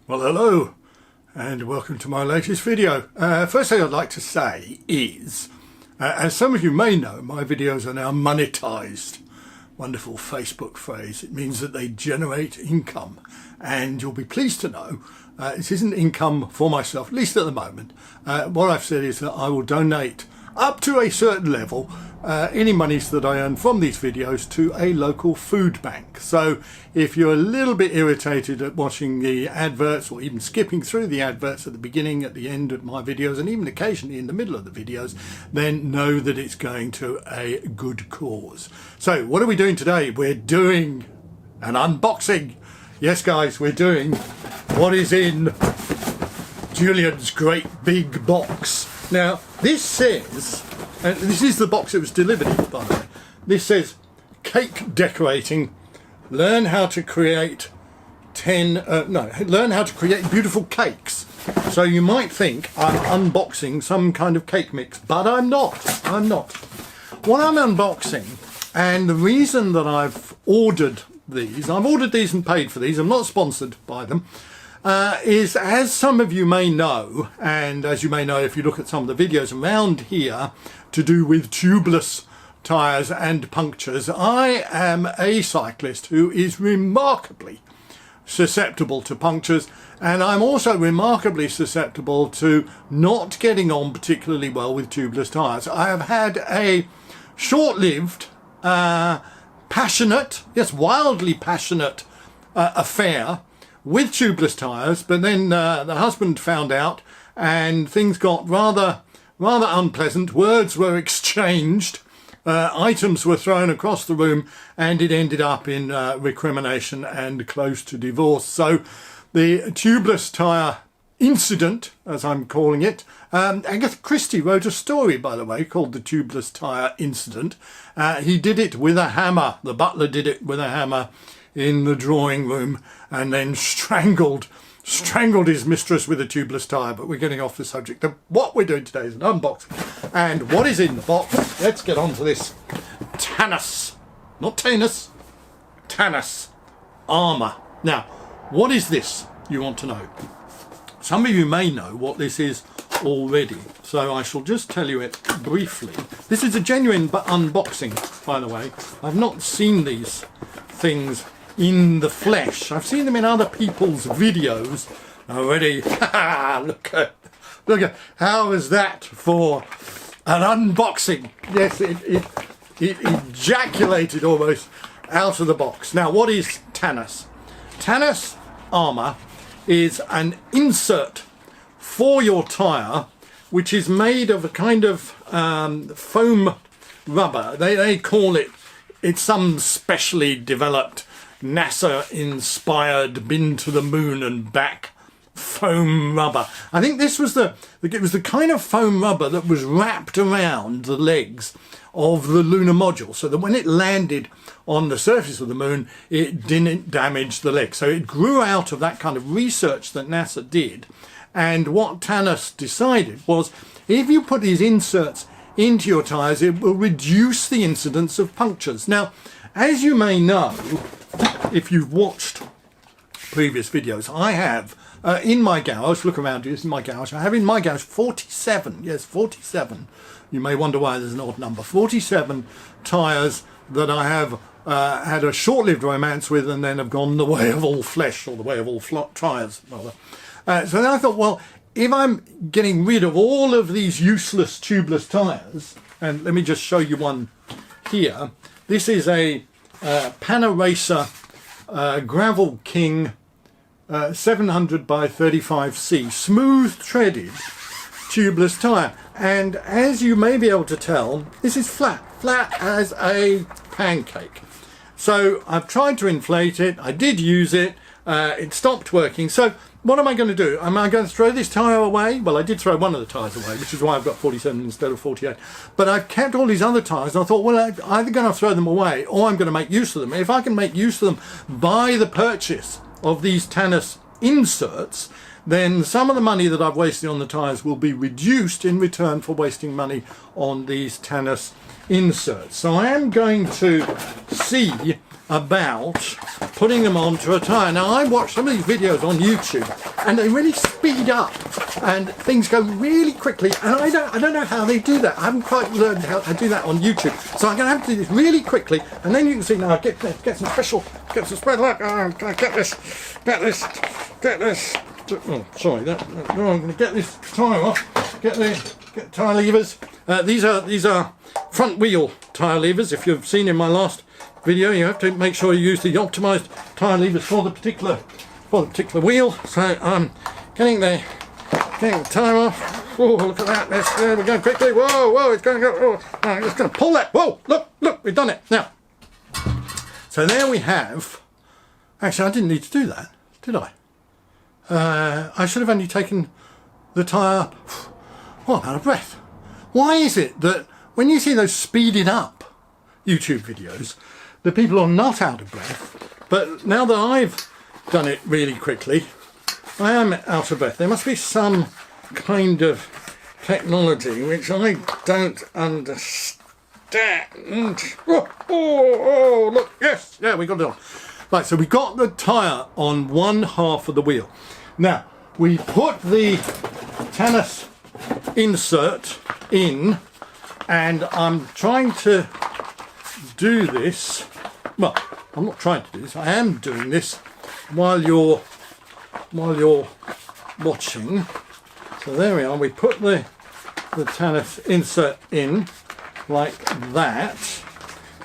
Well, hello and welcome to my latest video. First thing I'd like to say is, as some of you may know, my videos are now monetized. Wonderful Facebook phrase. It means that they generate income, and you'll be pleased to know this isn't income for myself, at least at the moment. What I've said is that I will donate up to a certain level any monies that I earn from these videos to a local food bank. So if you're a little bit irritated at watching the adverts or even skipping through the adverts at the beginning, at the end of my videos, and even occasionally in the middle of the videos, then know that it's going to a good cause. So what are we doing today? We're doing an unboxing. Yes guys, we're doing what is in Julian's great big box. Now this says, and this is the box it was delivered in, by the way, this says cake decorating, learn how to create learn how to create beautiful cakes. So you might think I'm unboxing some kind of cake mix, but I'm not. What I'm unboxing, and the reason that I've ordered these and paid for these, I'm not sponsored by them, is, as some of you may know, and as you may know if you look at some of the videos around here to do with tubeless tyres and punctures, I am a cyclist who is remarkably susceptible to punctures, and I'm also remarkably susceptible to not getting on particularly well with tubeless tyres. I have had a short-lived, passionate, yes, wildly passionate affair with tubeless tyres, but then the husband found out and things got rather unpleasant. Words were exchanged, items were thrown across the room, and it ended up in recrimination and close to divorce. So the tubeless tyre incident, as I'm calling it, Agatha Christie wrote a story, by the way, called The Tubeless Tyre Incident. He did it with a hammer. The butler did it with a hammer in the drawing room, and then strangled his mistress with a tubeless tyre. But we're getting off the subject. What we're doing today is an unboxing. And what is in the box? Let's get on to this. Tannus, not Tannus, Tannus Armour. Now, what is this, you want to know? Some of you may know what this is already, so I shall just tell you it briefly. This is a genuine unboxing, by the way. I've not seen these things in the flesh. I've seen them in other people's videos already. look at how is that for an unboxing? Yes, it ejaculated almost out of the box. Now, what is Tannus? Tannus Armour is an insert for your tyre, which is made of a kind of foam rubber. They call it's some specially developed NASA-inspired, been to the moon and back foam rubber. I think this was it was the kind of foam rubber that was wrapped around the legs of the lunar module, so that when it landed on the surface of the moon, it didn't damage the legs. So it grew out of that kind of research that NASA did. And what Tannus decided was, if you put these inserts into your tyres, it will reduce the incidence of punctures. Now, as you may know, if you've watched previous videos, I have in my garage, look around you, this is my garage, I have in my garage 47, yes, 47, you may wonder why there's an odd number, 47 tyres that I have had a short-lived romance with and then have gone the way of all flesh, or the way of all tyres, rather. So then I thought, well, if I'm getting rid of all of these useless tubeless tyres, and let me just show you one here. This is a Panaracer Gravel King 700 by 35C, smooth threaded tubeless tyre. And as you may be able to tell, this is flat as a pancake. So I've tried to inflate it. I did use it. It stopped working. So what am I going to do? Am I going to throw this tyre away? Well, I did throw one of the tyres away, which is why I've got 47 instead of 48. But I've kept all these other tyres, and I thought, well, I'm either going to throw them away or I'm going to make use of them. If I can make use of them by the purchase of these Tannus inserts, then some of the money that I've wasted on the tyres will be reduced in return for wasting money on these Tannus inserts. So I am going to see about putting them onto a tyre. Now, I watch some of these videos on YouTube and they really speed up and things go really quickly, and I don't know how they do that. I haven't quite learned how to do that on YouTube, so I'm going to have to do this really quickly, and then you can see now I get some special look. Oh, can I get this? Oh, sorry, no, I'm going to get this tyre off. Get tyre levers. These are front wheel tyre levers. If you've seen in my last video, you have to make sure you use the optimized tyre levers for the particular wheel. So I'm getting the tyre off. Oh, look at that! We're going quickly. Whoa! It's going to go. Oh, I'm just going to pull that. Whoa! Look! We've done it now. So there we have. Actually, I didn't need to do that, did I? I should have only taken the tyre. Oh, I'm out of breath. Why is it that when you see those speeding up YouTube videos, the people are not out of breath, but now that I've done it really quickly, I am out of breath? There must be some kind of technology which I don't understand. Oh, look, yes, yeah, we got it on. Right, so we got the tyre on one half of the wheel. Now, we put the Tannus insert in, and I'm trying to do this. Well, I'm not trying to do this. I am doing this while you're watching. So there we are. We put the Tannus insert in like that,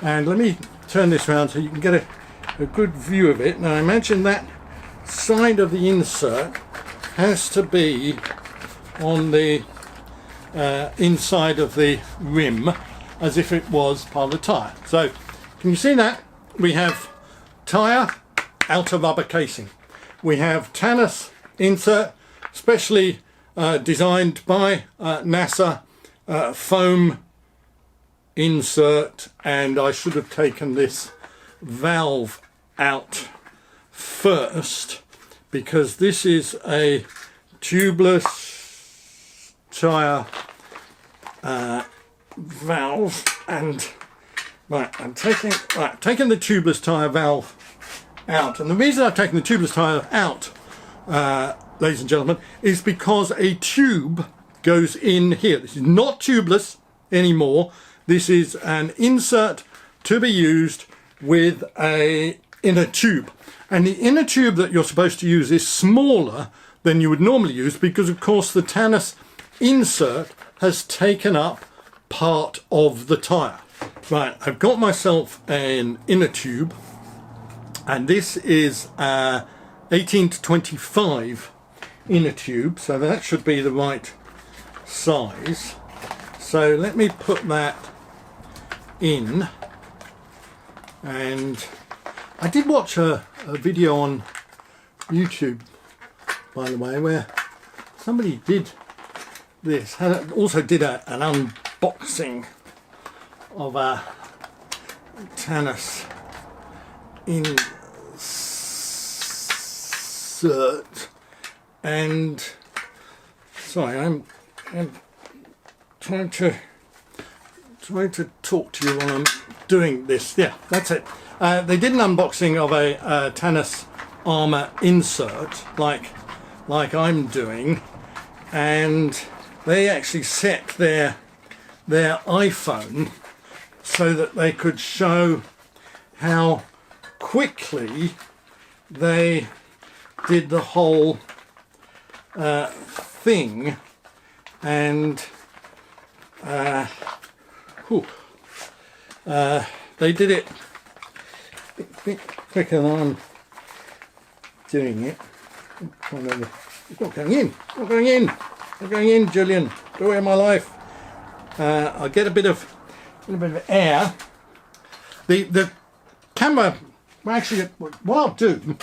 and let me turn this around so you can get a good view of it. Now, imagine that side of the insert has to be on the inside of the rim as if it was part of the tyre. So can you see that? We have tyre, outer rubber casing. We have Tannus insert, specially designed by NASA, foam insert, and I should have taken this valve out first because this is a tubeless tyre valve, and I'm taking the tubeless tyre valve out, and the reason I've taken the tubeless tyre out, ladies and gentlemen, is because a tube goes in here. This is not tubeless anymore. This is an insert to be used with a inner tube, and the inner tube that you're supposed to use is smaller than you would normally use because, of course, the Tannus insert has taken up part of the tyre. Right, I've got myself an inner tube, and this is 18 to 25 inner tube, so that should be the right size. So let me put that in, and I did watch a video on YouTube, by the way, where somebody did this, also did an unboxing of a Tannus insert, and sorry, I'm trying to talk to you while I'm doing this. Yeah, that's it. They did an unboxing of a Tannus Armour insert, like I'm doing, and they actually set their iPhone so that they could show how quickly they did the whole thing, and they did it a bit quicker than I'm doing it. It's not going in. Not going in. Not going in, Julian. Go away, my life. I'll get a bit of air. The camera. Well, actually, what I'll do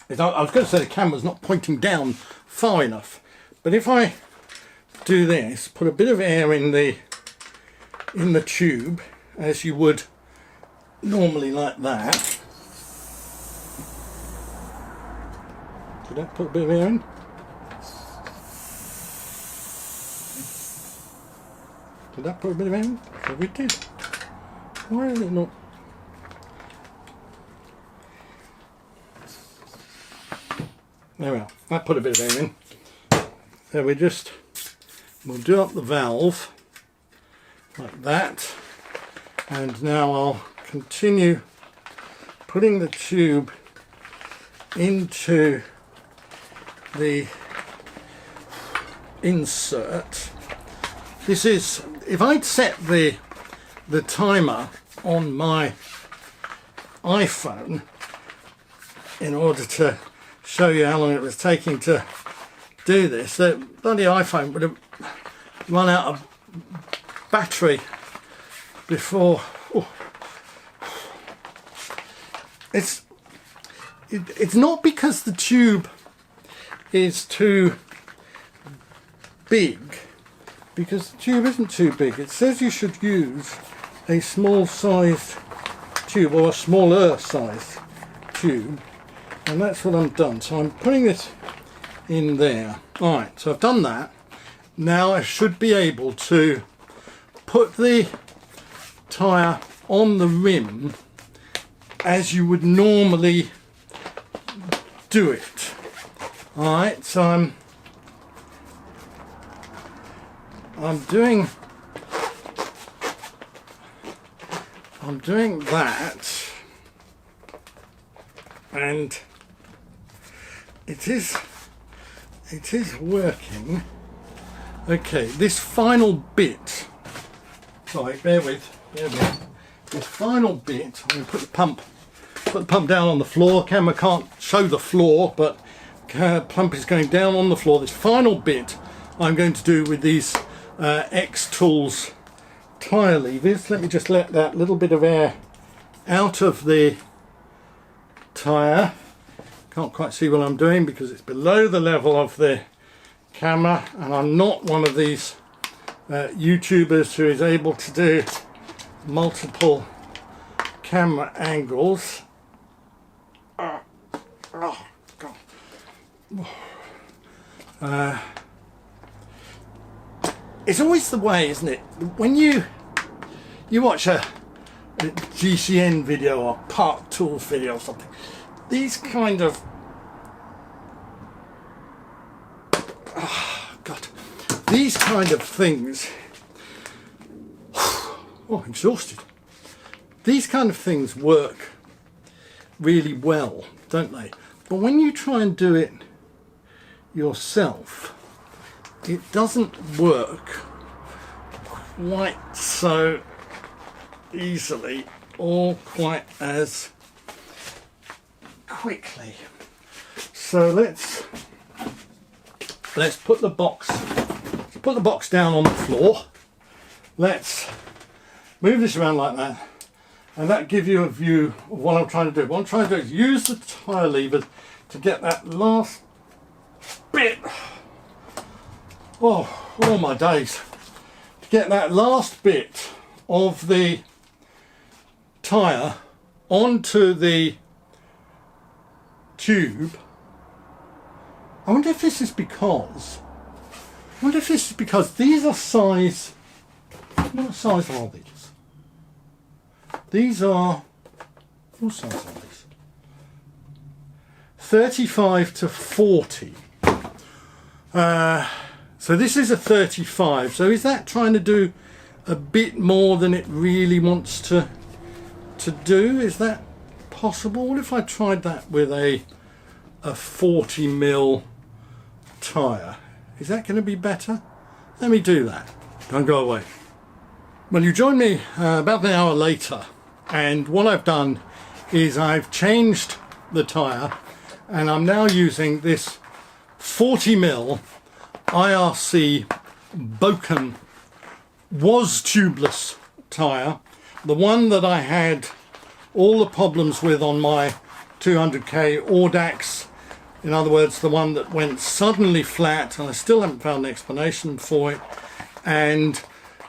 is I was going to say the camera's not pointing down far enough, but if I do this, put a bit of air in the tube, as you would normally, like that. Did that put a bit of air in? Did that put a bit of air in? So we did. Why is it not? There we are. That put a bit of air in. So we'll do up the valve like that, and now I'll continue putting the tube into the insert. This is, if I'd set the timer on my iPhone in order to show you how long it was taking to do this, the bloody iPhone would have run out of battery before. Oh. It's not because the tube is too big, because the tube isn't too big. It says you should use a small sized tube, or a smaller sized tube, and that's what I've done. So I'm putting this in there. Alright, so I've done that. Now I should be able to put the tyre on the rim as you would normally do it. Alright, so I'm doing that, and it is working. Okay, this final bit, sorry, bear with. This final bit, I'm going to put the pump down on the floor. Camera can't show the floor, but pump is going down on the floor. This final bit I'm going to do with these X Tools tyre levers. Let me just let that little bit of air out of the tyre. Can't quite see what I'm doing because it's below the level of the camera, and I'm not one of these YouTubers who is able to do multiple camera angles. It's always the way, isn't it? When you watch a GCN video or Park Tools video or something, these kind of these kind of things. Oh, I'm exhausted. These kind of things work really well, don't they? But when you try and do it yourself, it doesn't work quite so easily or quite as quickly. So let's put the box down on the floor. Let's move this around like that, and that gives you a view of what I'm trying to do. What I'm trying to do is use the tyre levers to get that last bit. Oh my days. To get that last bit of the tyre onto the tube. I wonder if this is because these are size. What size are these? These are, what size are these? 35 to 40. So this is a 35. So is that trying to do a bit more than it really wants to do? Is that possible? What if I tried that with a 40mm tyre? Is that going to be better? Let me do that. Don't go away. Well, you join me about an hour later, and what I've done is I've changed the tyre, and I'm now using this 40mm IRC Boken was tubeless tyre, the one that I had all the problems with on my 200k Audax. In other words, the one that went suddenly flat, and I still haven't found an explanation for it, and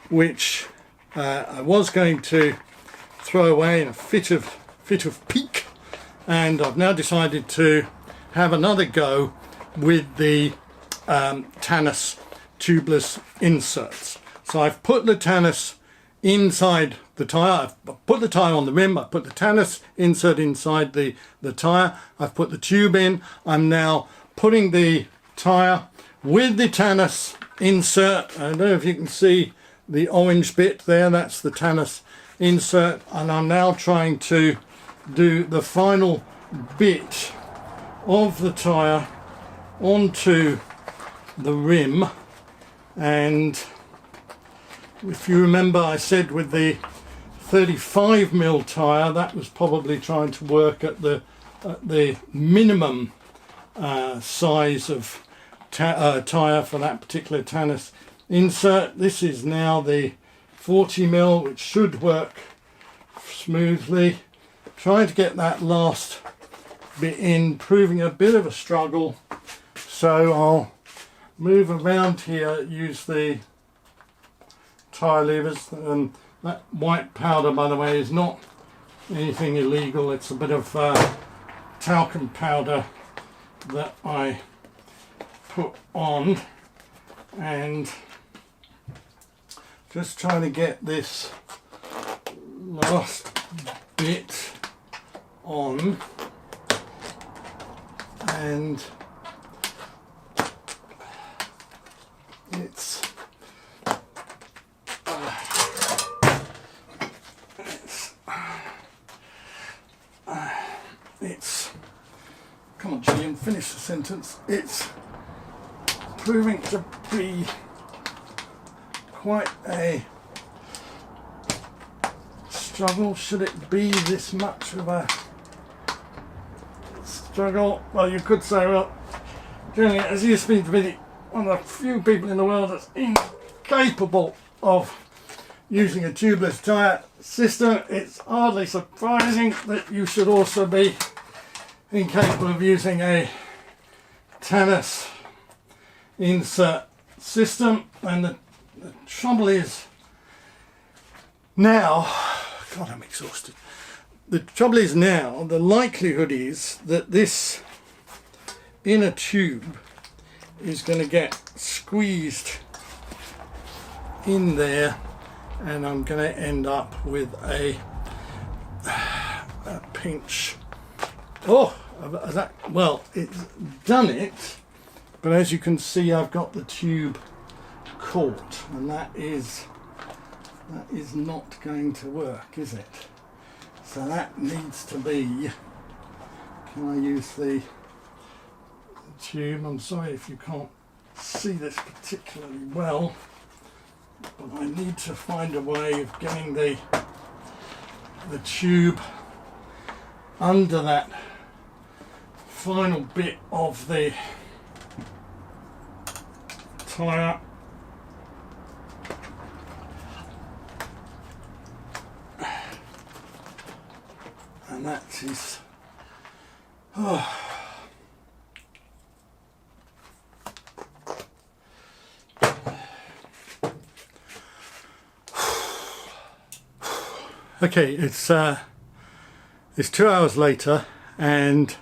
which I was going to throw away in a fit of pique, and I've now decided to have another go with the Tannus tubeless inserts. So I've put the Tannus inside the tyre, I've put the tyre on the rim, I've put the Tannus insert inside the tyre, I've put the tube in, I'm now putting the tyre with the Tannus insert. I don't know if you can see the orange bit there, that's the Tannus insert, and I'm now trying to do the final bit of the tyre onto the rim. And if you remember, I said with the 35mm tyre that was probably trying to work at the minimum size of tyre for that particular Tannus insert. This is now the 40mm, which should work smoothly. Trying to get that last bit in, proving a bit of a struggle, so I'll move around here, use the tyre levers. That white powder, by the way, is not anything illegal. It's a bit of talcum powder that I put on, and just trying to get this last bit on, and it's come on Julian, finish the sentence. It's proving to be quite a struggle. Should it be this much of a struggle? Well, you could say, well, Julian, as you seem to be one of the few people in the world that's incapable of using a tubeless tyre system, it's hardly surprising that you should also be incapable of using a Tannus insert system. And the trouble is now, God, I'm exhausted. The trouble is now, the likelihood is that this inner tube is going to get squeezed in there, and I'm going to end up with a pinch. Oh, well, it's done it, but as you can see, I've got the tube caught, and that is not going to work, is it? So that needs to be, can I use the tube? I'm sorry if you can't see this particularly well, but I need to find a way of getting the tube under that final bit of the tyre. And that is, oh. Okay, it's 2 hours later, and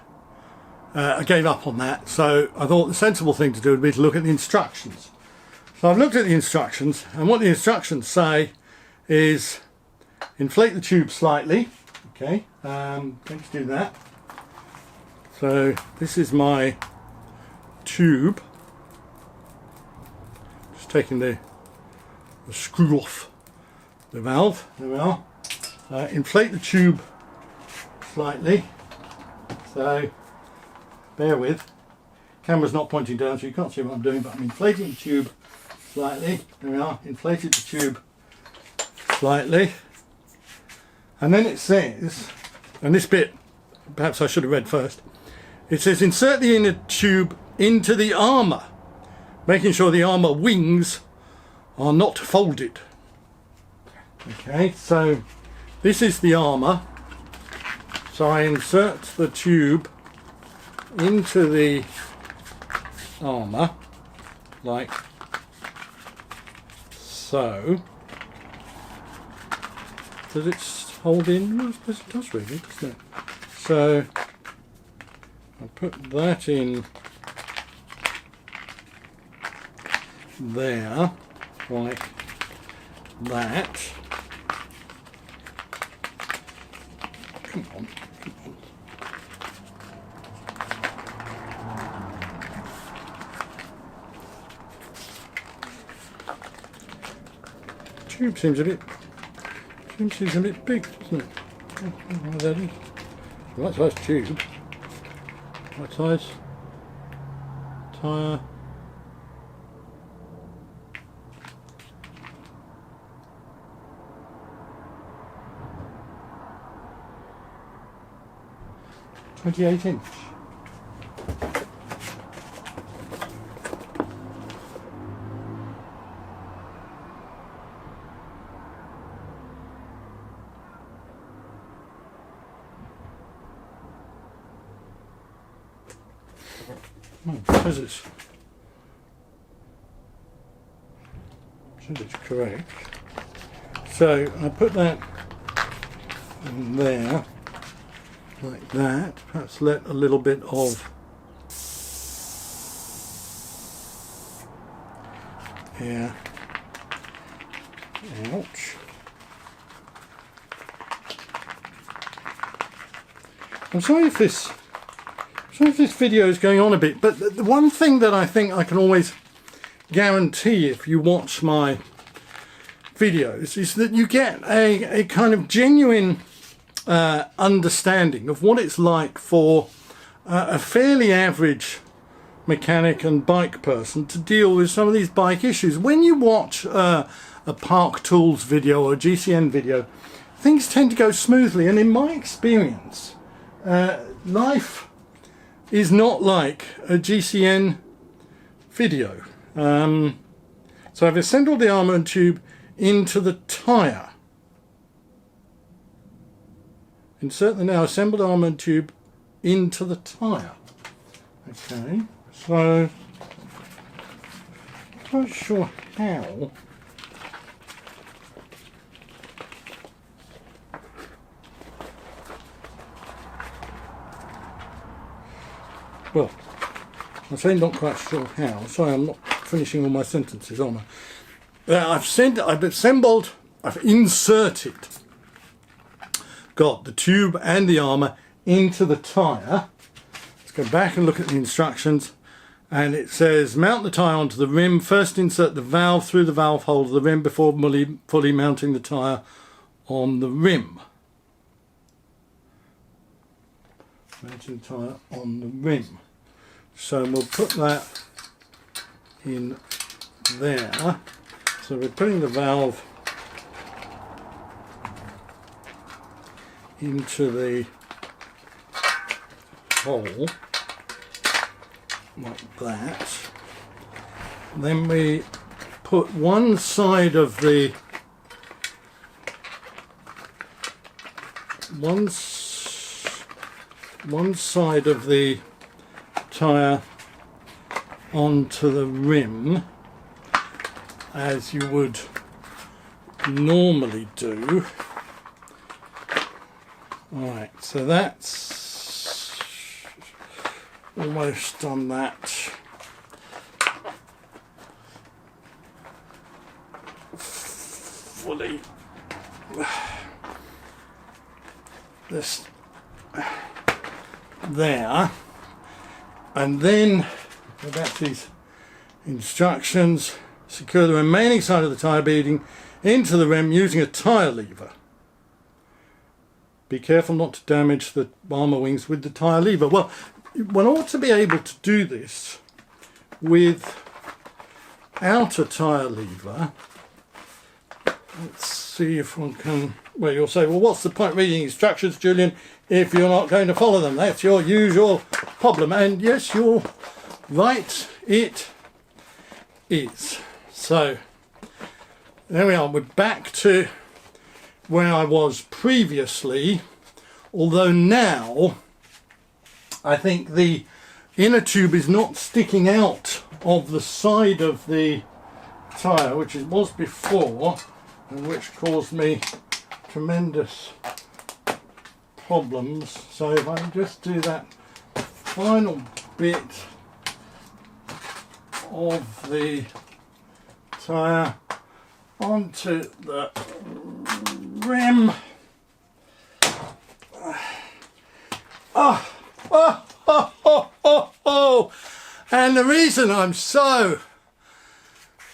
I gave up on that. So I thought the sensible thing to do would be to look at the instructions. So I've looked at the instructions, and what the instructions say is inflate the tube slightly. Okay, let's do that. So this is my tube. Just taking the screw off the valve. There we are. Inflate the tube slightly. So bear with. Camera's not pointing down, so you can't see what I'm doing, but I'm inflating the tube slightly. There we are. Inflated the tube slightly. And then it says, and this bit perhaps I should have read first, it says insert the inner tube into the armour, making sure the armour wings are not folded. Okay, so this is the armour. So I insert the tube into the armour like so. Does it hold in? Well, I suppose it does really, doesn't it? So I'll put that in there like that. Come on, come tube seems a bit big, doesn't it? I don't know why that is. Right size tube. Right size tyre. .28". Says it's correct. So I put that in there like that. Perhaps let a little bit of air ouch. I'm sorry if this video is going on a bit, but the one thing that I think I can always guarantee if you watch my videos is that you get a kind of genuine understanding of what it's like for a fairly average mechanic and bike person to deal with some of these bike issues. When you watch a Park Tools video or a GCN video, things tend to go smoothly, and in my experience, life is not like a GCN video. So I've assembled the armour and tube into the tyre. Insert the now assembled armour and tube into the tyre. Okay, so I'm not sure how. Well, I'm saying not quite sure how. Sorry, I'm not finishing all my sentences, am I? I've inserted, got the tube and the armour into the tyre. Let's go back and look at the instructions. And it says, mount the tyre onto the rim. First insert the valve through the valve hole of the rim before fully mounting the tyre on the rim. Mounting the tyre on the rim. So we'll put that in there. So we're putting the valve into the hole like that. Then we put one side of the tyre onto the rim, as you would normally do. Alright, so that's almost done that. Fully. This there. And then, go back to these instructions, secure the remaining side of the tyre beading into the rim using a tyre lever. Be careful not to damage the armour wings with the tyre lever. Well, one ought to be able to do this without a tyre lever. Let's see if one can... Well, you'll say, well, what's the point reading instructions, Julian, if you're not going to follow them? That's your usual problem. And yes, you're right, it is. So, there we are. We're back to where I was previously, although now I think the inner tube is not sticking out of the side of the tyre, which it was before, and which caused me tremendous problems. So if I can just do that final bit of the tyre onto the rim. And the reason I'm so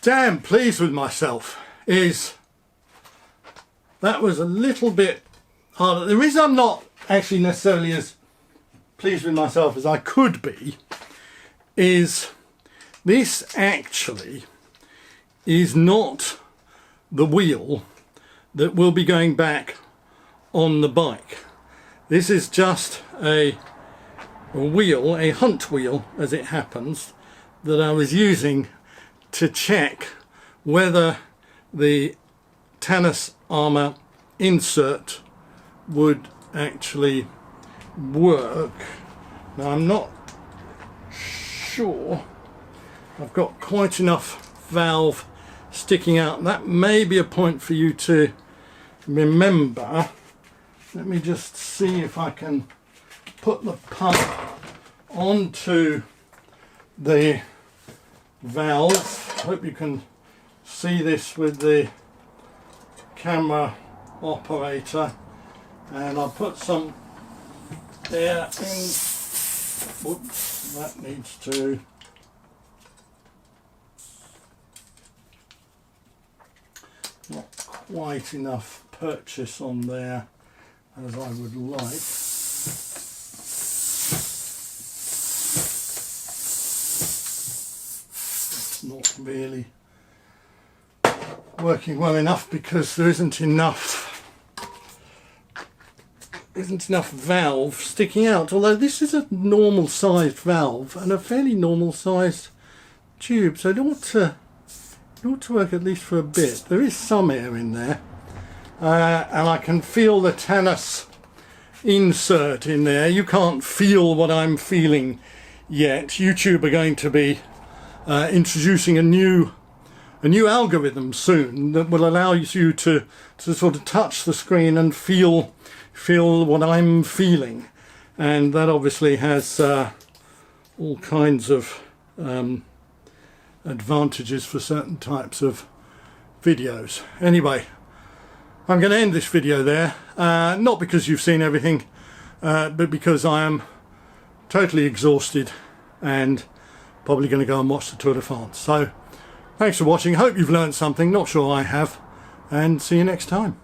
damn pleased with myself is that was a little bit harder. The reason I'm not actually necessarily as pleased with myself as I could be is this actually is not the wheel that will be going back on the bike. This is just a wheel, a hunt wheel as it happens, that I was using to check whether the Tannus Armour insert would actually work. Now I'm not sure I've got quite enough valve sticking out. That may be a point for you to remember. Let me just see if I can put the pump onto the valve. Hope you can see this with the camera operator, and I'll put some air in. Whoops, that needs to not quite enough purchase on there as I would like. It's not really working well enough because there isn't enough valve sticking out, although this is a normal sized valve and a fairly normal sized tube, so it ought to work at least for a bit. There is some air in there, and I can feel the Tannus insert in there. You can't feel what I'm feeling yet. YouTube are going to be introducing a new algorithm soon that will allow you to sort of touch the screen and feel what I'm feeling, and that obviously has all kinds of advantages for certain types of videos. Anyway, I'm going to end this video there, not because you've seen everything, but because I am totally exhausted and probably going to go and watch the Tour de France. So thanks for watching. Hope you've learned something. Not sure I have, and see you next time.